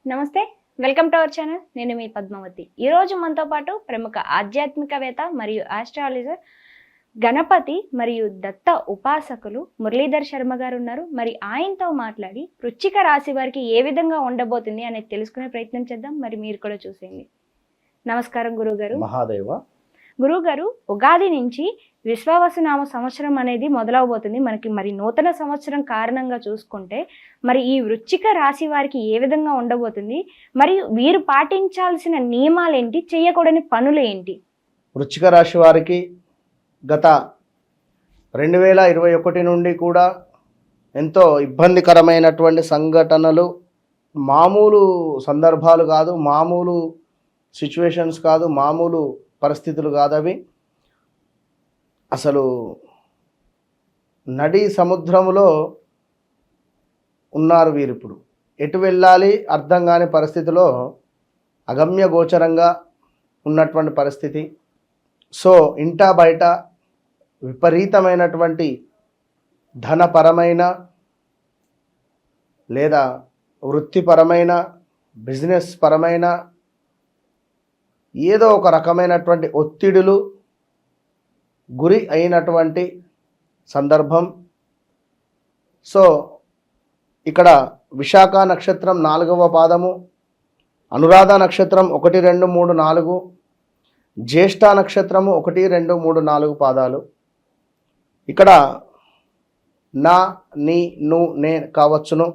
నమస్తే, welcome to our channel. నేను మీ పద్మావతి. ఈరోజు మనతో పాటు ప్రముఖ ఆధ్యాత్మికవేత్త మరియు ఆస్ట్రాలజర్ గణపతి మరియు దత్త ఉపాసకులు మురళీధర్ శర్మ గారు ఉన్నారు. మరి ఆయనతో మాట్లాడి వృశ్చిక రాశి వారికి ఏ విధంగా ఉండబోతుంది అనేది తెలుసుకునే ప్రయత్నం చేద్దాం. మరి మీరు కూడా చూసేయండి. నమస్కారం గురువుగారు. మహాదేవ. గురువుగారు, ఉగాది నుంచి విశ్వావసునామ సంవత్సరం అనేది మొదలవబోతుంది మనకి. మరి నూతన సంవత్సరం కారణంగా చూసుకుంటే మరి ఈ వృశ్చిక రాశి వారికి ఏ విధంగా ఉండబోతుంది, మరియు వీరు పాటించాల్సిన నియమాలు ఏంటి, చేయకూడని పనులు ఏంటి? వృశ్చిక రాశి వారికి గత 2021 నుండి కూడా ఎంతో ఇబ్బందికరమైనటువంటి సంఘటనలు, మామూలు సందర్భాలు కాదు, మామూలు సిచ్యువేషన్స్ కాదు, మామూలు పరిస్థితులు కాదు అవి. అసలు నడి సముద్రములో ఉన్నారు వీరిప్పుడు. ఎటు వెళ్ళాలి అర్థం కాని పరిస్థితిలో అగమ్య గోచరంగా ఉన్నటువంటి పరిస్థితి. సో ఇంటా బయట విపరీతమైనటువంటి ధనపరమైన లేదా వృత్తిపరమైన బిజినెస్ పరమైన ఏదో ఒక రకమైనటువంటి ఒత్తిడులు గురి అయినటువంటి సందర్భం. సో ఇక్కడ విశాఖ నక్షత్రం 4వ పాదము, అనురాధ నక్షత్రం 1, 2, 3, 4, జ్యేష్ఠ నక్షత్రము 1, 2, 3, 4 పాదాలు. ఇక్కడ నా, నీ, ను, నే కావచ్చును,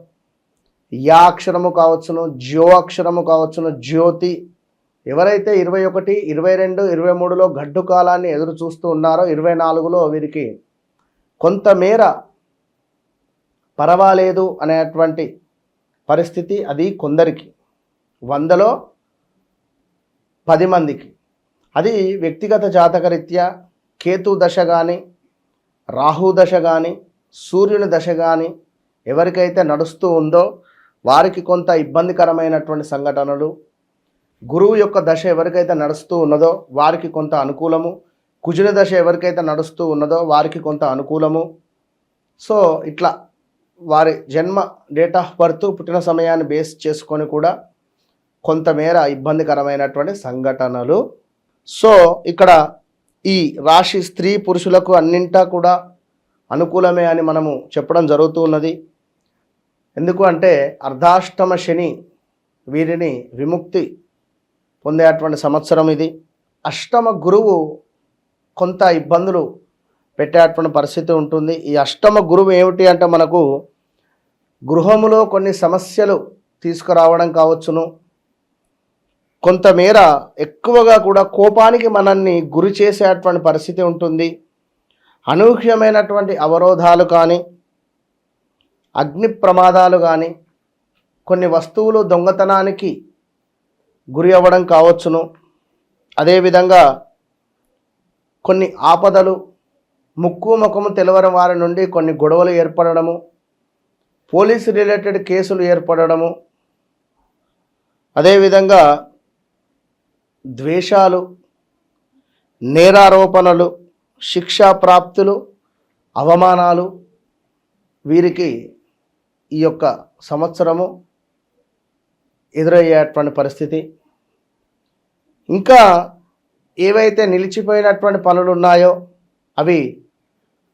యా అక్షరము కావచ్చును, జ్యో అక్షరము కావచ్చును, జ్యోతి. ఎవరైతే 21, 22, 23లో గడ్డు కాలాన్ని ఎదురు చూస్తూ ఉన్నారో 24లో వీరికి కొంతమేర పర్వాలేదు అనేటువంటి పరిస్థితి. అది కొందరికి, 100లో 10 మందికి. అది వ్యక్తిగత జాతకరీత్యా కేతు దశ కానీ, రాహు దశ కానీ, సూర్యుని దశ కానీ ఎవరికైతే నడుస్తూ ఉందో వారికి కొంత ఇబ్బందికరమైనటువంటి సంఘటనలు, గురువు యొక్క దశ ఎవరికైతే నడుస్తూ ఉన్నదో వారికి కొంత అనుకూలము, కుజుని దశ ఎవరికైతే నడుస్తూ ఉన్నదో వారికి కొంత అనుకూలము. సో ఇట్లా వారి జన్మ డేట్ ఆఫ్ బర్త్, పుట్టిన సమయాన్ని బేస్ చేసుకొని కూడా కొంతమేర ఇబ్బందికరమైనటువంటి సంఘటనలు. సో ఇక్కడ ఈ రాశి స్త్రీ పురుషులకు అన్నింటా కూడా అనుకూలమే అని మనము చెప్పడం జరుగుతూ ఉన్నది. ఎందుకు అంటే అర్ధాష్టమ శని వీరిని విముక్తి పొందేటువంటి సంవత్సరం ఇది. అష్టమ గురువు కొంత ఇబ్బందులు పెట్టేటువంటి పరిస్థితి ఉంటుంది. ఈ అష్టమ గురువు ఏమిటి అంటే మనకు గృహములో కొన్ని సమస్యలు తీసుకురావడం కావచ్చును, కొంతమేర ఎక్కువగా కూడా కోపానికి మనల్ని గురి చేసేటువంటి పరిస్థితి ఉంటుంది. అనూహ్యమైనటువంటి అవరోధాలు కానీ, అగ్ని ప్రమాదాలు కానీ, కొన్ని వస్తువులు దొంగతనానికి గురి అవ్వడం కావచ్చును. అదేవిధంగా కొన్ని ఆపదలు, ముక్కు ముఖము తెలవని వారి నుండి కొన్ని గొడవలు ఏర్పడము, పోలీసు రిలేటెడ్ కేసులు ఏర్పడము, అదేవిధంగా ద్వేషాలు, నేరారోపణలు, శిక్షా ప్రాప్తులు, అవమానాలు వీరికి ఈ యొక్క సంవత్సరము ఎదురయ్యేటువంటి పరిస్థితి. ఇంకా ఏవైతే నిలిచిపోయినటువంటి పనులు ఉన్నాయో అవి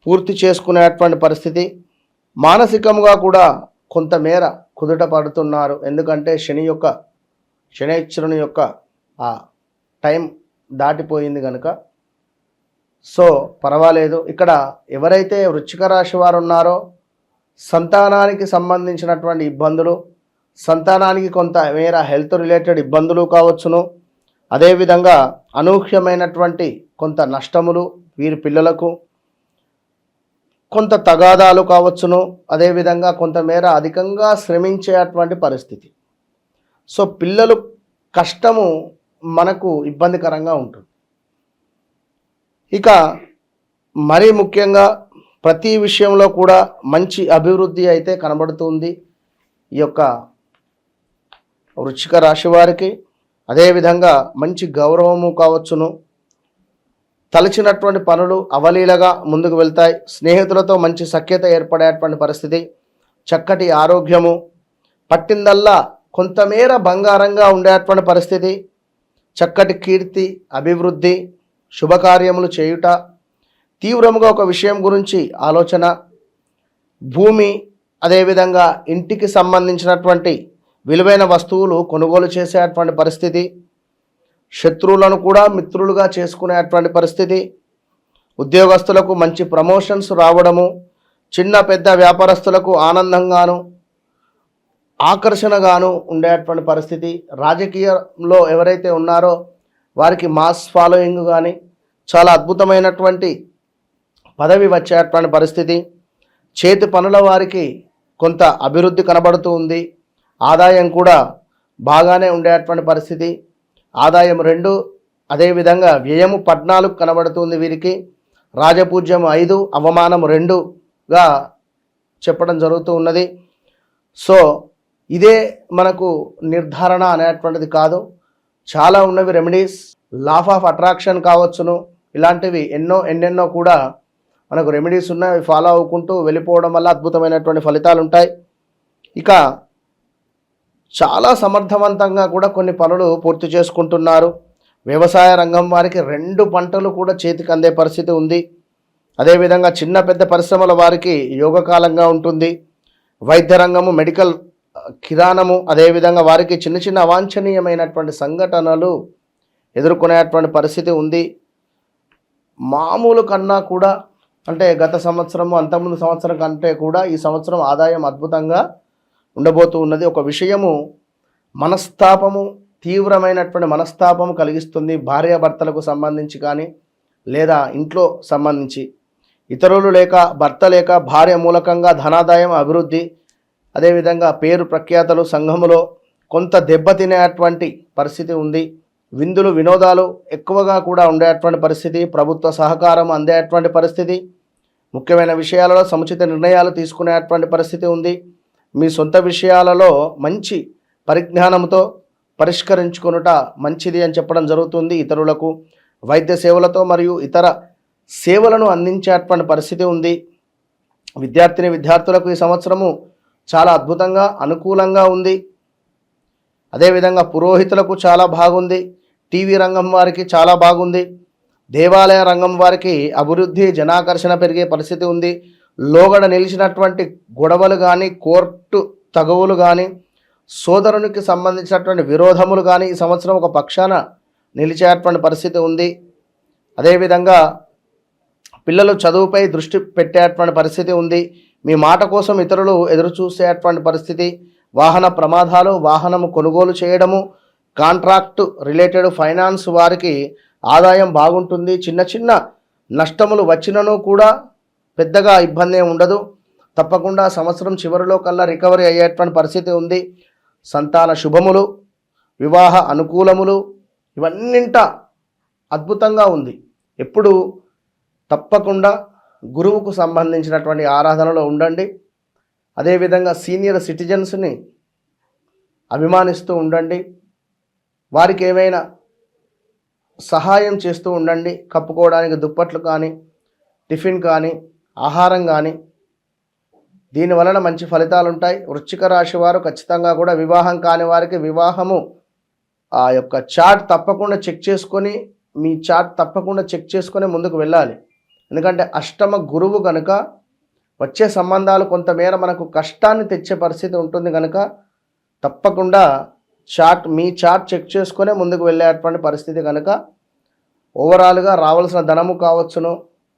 పూర్తి చేసుకునేటువంటి పరిస్థితి. మానసికంగా కూడా కొంతమేర కుదుట పడుతున్నారు. ఎందుకంటే శనైశ్వరుని యొక్క ఆ టైం దాటిపోయింది కనుక. సో పర్వాలేదు. ఇక్కడ ఎవరైతే వృశ్చిక రాశి వారు ఉన్నారో సంతానానికి సంబంధించినటువంటి ఇబ్బందులు, సంతానానికి కొంత మేర హెల్త్ రిలేటెడ్ ఇబ్బందులు కావచ్చును. అదేవిధంగా అనూహ్యమైనటువంటి కొంత నష్టములు వీరి పిల్లలకు, కొంత తగాదాలు కావచ్చును. అదేవిధంగా కొంతమేర అధికంగా శ్రమించేటువంటి పరిస్థితి. సో పిల్లలు కష్టము మనకు ఇబ్బందికరంగా ఉంటుంది. ఇక మరీ ముఖ్యంగా ప్రతి విషయంలో కూడా మంచి అభివృద్ధి అయితే కనబడుతుంది ఈ యొక్క వృశ్చిక రాశి వారికి. అదేవిధంగా మంచి గౌరవము కావచ్చును. తలచినటువంటి పనులు అవలీలగా ముందుకు వెళ్తాయి. స్నేహితులతో మంచి సఖ్యత ఏర్పడేటువంటి పరిస్థితి, చక్కటి ఆరోగ్యము, పట్టిందల్లా కొంతమేర బంగారంగా ఉండేటువంటి పరిస్థితి, చక్కటి కీర్తి, అభివృద్ధి, శుభకార్యములు చేయుట, తీవ్రముగా ఒక విషయం గురించి ఆలోచన, భూమి, అదేవిధంగా ఇంటికి సంబంధించినటువంటి విలువైన వస్తువులు కొనుగోలు చేసేటువంటి పరిస్థితి, శత్రువులను కూడా మిత్రులుగా చేసుకునేటువంటి పరిస్థితి, ఉద్యోగస్తులకు మంచి ప్రమోషన్స్ రావడము, చిన్న పెద్ద వ్యాపారస్తులకు ఆనందంగాను ఆకర్షణగాను ఉండేటువంటి పరిస్థితి, రాజకీయంలో ఎవరైతే ఉన్నారో వారికి మాస్ ఫాలోయింగ్ కానీ చాలా అద్భుతమైనటువంటి పదవి వచ్చేటువంటి పరిస్థితి, చేతి పనుల వారికి కొంత అభివృద్ధి కనబడుతూ ఉంది, ఆదాయం కూడా బాగానే ఉండేటువంటి పరిస్థితి, ఆదాయం 2, అదేవిధంగా వ్యయము 14 కనబడుతుంది వీరికి, రాజపూజ్యం 5, అవమానం 2గా చెప్పడం జరుగుతూ ఉన్నది. సో ఇదే మనకు నిర్ధారణ అనేటువంటిది కాదు, చాలా ఉన్నవి రెమెడీస్, లాఫ్ ఆఫ్ అట్రాక్షన్ కావచ్చును, ఇలాంటివి ఎన్నెన్నో కూడా మనకు రెమెడీస్ ఉన్నాయి. అవి ఫాలో అవ్వుకుంటూ వెళ్ళిపోవడం వల్ల అద్భుతమైనటువంటి ఫలితాలు ఉంటాయి. ఇక చాలా సమర్థవంతంగా కూడా కొన్ని పనులు పూర్తి చేసుకుంటున్నారు. వ్యవసాయ రంగం వారికి 2 పంటలు కూడా చేతికి అందే పరిస్థితి ఉంది. అదేవిధంగా చిన్న పెద్ద పరిశ్రమల వారికి యోగకాలంగా ఉంటుంది. వైద్య రంగము, మెడికల్, కిరాణము, అదేవిధంగా వారికి చిన్న చిన్న అవాంఛనీయమైనటువంటి సంఘటనలు ఎదుర్కొనేటువంటి పరిస్థితి ఉంది. మామూలు కన్నా కూడా, అంటే గత సంవత్సరము అంతకుముందు సంవత్సరం కంటే కూడా ఈ సంవత్సరం ఆదాయం అద్భుతంగా ఉండబోతూ ఉన్నది. ఒక విషయము మనస్తాపము, తీవ్రమైనటువంటి మనస్తాపము కలిగిస్తుంది, భార్యాభర్తలకు సంబంధించి కానీ లేదా ఇంట్లో సంబంధించి. ఇతరులు లేక, భర్త లేక, భార్య మూలకంగా ధనాదాయం, అభివృద్ధి, అదేవిధంగా పేరు ప్రఖ్యాతలు సంఘములో కొంత దెబ్బతినేటువంటి పరిస్థితి ఉంది. విందులు, వినోదాలు ఎక్కువగా కూడా ఉండేటువంటి పరిస్థితి, ప్రభుత్వ సహకారం అందేటువంటి పరిస్థితి, ముఖ్యమైన విషయాలలో సముచిత నిర్ణయాలు తీసుకునేటువంటి పరిస్థితి ఉంది. మీ సొంత విషయాలలో మంచి పరిజ్ఞానంతో పరిష్కరించుకొనుట మంచిది అని చెప్పడం జరుగుతుంది. ఇతరులకు వైద్య సేవలతో మరియు ఇతర సేవలను అందించేటువంటి పరిస్థితి ఉంది. విద్యార్థులకు ఈ సంవత్సరము చాలా అద్భుతంగా అనుకూలంగా ఉంది. అదేవిధంగా పురోహితులకు చాలా బాగుంది. టీవీ రంగం వారికి చాలా బాగుంది. దేవాలయ రంగం వారికి అభివృద్ధి, జనాకర్షణ పెరిగే పరిస్థితి ఉంది. లోగడ నిలిచినటువంటి గొడవలు కానీ, కోర్టు తగవులు కానీ, సోదరునికి సంబంధించినటువంటి విరోధములు కానీ ఈ సంవత్సరం ఒక పక్షాన నిలిచేటువంటి పరిస్థితి ఉంది. అదేవిధంగా పిల్లలు చదువుపై దృష్టి పెట్టేటువంటి పరిస్థితి ఉంది. మీ మాట కోసం ఇతరులు ఎదురు చూసేటువంటి పరిస్థితి, వాహన ప్రమాదాలు, వాహనము కొనుగోలు చేయడము, కాంట్రాక్టు రిలేటెడ్ ఫైనాన్స్ వారికి ఆదాయం బాగుంటుంది. చిన్న చిన్న నష్టములు వచ్చినను కూడా పెద్దగా ఇబ్బంది ఉండదు. తప్పకుండా సంవత్సరం చివరిలో కల్లా రికవరీ అయ్యేటువంటి పరిస్థితి ఉంది. సంతాన శుభములు, వివాహ అనుకూలములు, ఇవన్నింట అద్భుతంగా ఉంది. ఎప్పుడు తప్పకుండా గురువుకు సంబంధించినటువంటి ఆరాధనలో ఉండండి. అదేవిధంగా సీనియర్ సిటిజన్స్ని అభిమానిస్తూ ఉండండి. వారికి ఏమైనా సహాయం చేస్తూ ఉండండి. కప్పుకోవడానికి దుప్పట్లు కానీ, టిఫిన్ కానీ, ఆహారం కానీ, దీనివలన మంచి ఫలితాలు ఉంటాయి. వృశ్చిక రాశి వారు ఖచ్చితంగా కూడా వివాహం కాని వారికి వివాహము ఆ యొక్క చార్ట్ తప్పకుండా చెక్ చేసుకొని, మీ చార్ట్ తప్పకుండా చెక్ చేసుకొని ముందుకు వెళ్ళాలి. ఎందుకంటే అష్టమ గురువు కనుక వచ్చే సంబంధాలు కొంతమేర మనకు కష్టాన్ని తెచ్చే పరిస్థితి ఉంటుంది కనుక తప్పకుండా మీ చార్ట్ చెక్ చేసుకొని ముందుకు వెళ్ళేటువంటి పరిస్థితి కనుక ఓవరాల్గా రావాల్సిన ధనము కావచ్చును,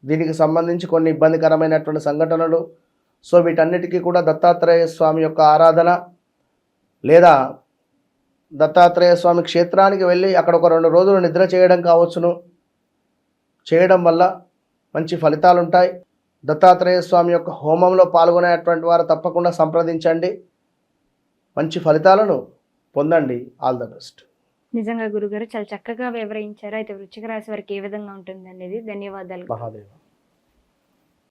దీనికి సంబంధించి కొన్ని ఇబ్బందికరమైనటువంటి సంఘటనలు. సో వీటన్నిటికీ కూడా దత్తాత్రేయ స్వామి యొక్క ఆరాధన లేదా దత్తాత్రేయ స్వామి క్షేత్రానికి వెళ్ళి అక్కడ ఒక 2 రోజులు నిద్ర చేయడం కావచ్చును. చేయడం వల్ల మంచి ఫలితాలు ఉంటాయి. దత్తాత్రేయ స్వామి యొక్క హోమంలో పాల్గొనేటువంటి వారు తప్పకుండా సంప్రదించండి. మంచి ఫలితాలను పొందండి. All the best. నిజంగా గురుగారు చాలా చక్కగా వివరించారు. అయితే వృశ్చిక రాశి వారికి ఏ విధంగా ఉంటుంది అనేది. ధన్యవాదాలు. మహాదేవ.